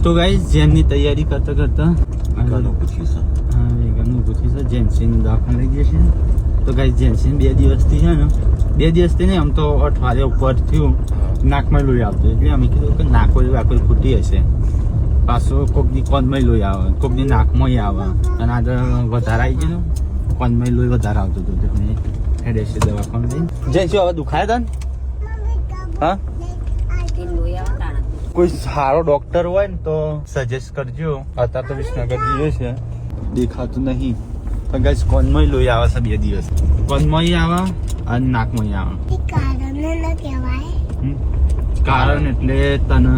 તો ગાઈસ જેમની તૈયારી કરતા કરતા વેગનનું પૂછ્યું છે જેન્સીનું દાખલ લઈ જશે. તો ગાઈસ જેન્સીન 2 દિવસથી છે ને 2 દિવસથી નહીં, આમ તો અઠવાડિયા ઉપર થયું નાકમાં લોહી આવતું, એટલે અમે કીધું કે નાકો કોઈ ફૂટી હશે. પાછું કોકની કોનમાં લોહી આવે, કોકની નાકમાં આવે, અને આગળ વધારે આવી ગયું કોનમાં લોહી વધારે આવતું હતું, એટલે હેડે છે દવાખાને લઈને. જેન્સી હવે દુખાય તને? હા, કોઈ સારો ડોક્ટર હોય ને તો સજેસ્ટ કરજો. અત્યારે તો વિસનગર જઈએ છે, દેખાતું નહીં. પણ ગાઈસ કોનમાં લોહી આવે છે 2 દિવસ, કોનમાં આવે અને નાકમાં આવે. કારણ એટલે તને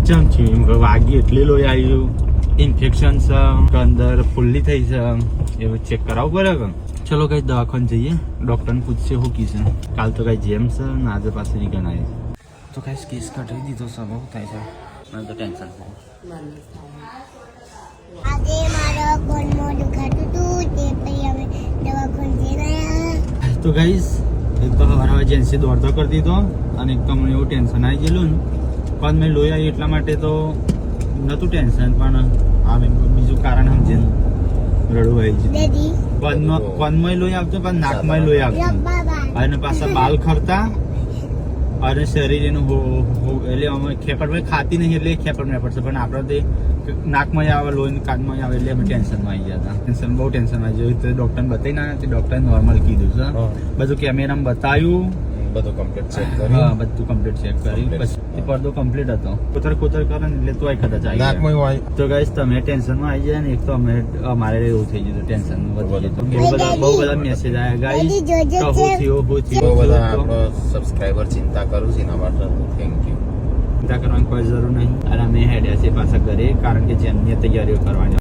ચમ થયું વાગી એટલે લોહી આવ્યું, ઇન્ફેક્શન છે કે અંદર ફૂલ્લી થઈ છે, એવું ચેક કરાવવું પડે કે. ચલો કઈ દવાખાને જઈએ, ડોક્ટરને પૂછશે શું કીધું. કાલ તો કઈ જેમ છે ને આજે પાસે નહીં ગણાય. તો કઈ કેસ કઢાવી દીધો છે, બહુ થાય છે, મને તો ટેન્શન છે. આજે મારા કોનમાં દુખાતું હતું, તે પછી અમે દવાખાને જઈને આવ્યા. તો ગાઈસ એક તો હવારે એજન્સી દોડતો કરી દીધો, અને એક તો મને એવું ટેન્શન આવી ગયેલું ને, પણ મેં લોહી આવી એટલા માટે તો નહોતું ટેન્શન, પણ આ બીજું કારણ સમજે રડવું આવી ગયું. કોનમાં લોહી આવતું, પણ નાકમાં લોહી આવતું, અને પાછા બાલ ખરતા, અને શરીર એનું એટલે અમે ખેપડ ખાતી નહીં એટલે ખેપડ પડશે, પણ આપણે તો નાકમાં આવે લોહી કાનમાં આવે એટલે અમે ટેન્શનમાં આવી ગયા હતા. બહુ ટેન્શન આવી ગયું. તો ડૉક્ટરને બતાવી ના, ડૉક્ટરે નોર્મલ કીધું છે, બધું કેમેરામાં બતાવ્યું, બધું કમ્પ્લીટ ચેક કર્યું. હા, બધું કમ્પ્લીટ ચેક કર્યું. પછી પડદો કમ્પ્લીટ હતો, કોતર કરે ને એટલે તો કદાચ આવી ગયા. તો ગાઈસ તમે ટેન્શનમાં આવી જાય ને, એક તો અમારે એવું થઈ ગયું ટેન્શન વધી ગયું. બહુ બધા મેસેજ આવ્યા ગાઈસ, હું થયું બહુ બધા આપણો સબસ્ક્રાઇબર ચિંતા કરું છું એના માટે થેન્ક યુ. ચિંતા કરવાની કોઈ જરૂર નહીં. અને અમે હેડ્યા છે પાછા ઘરે, કારણ કે જેમની તૈયારીઓ કરવાની.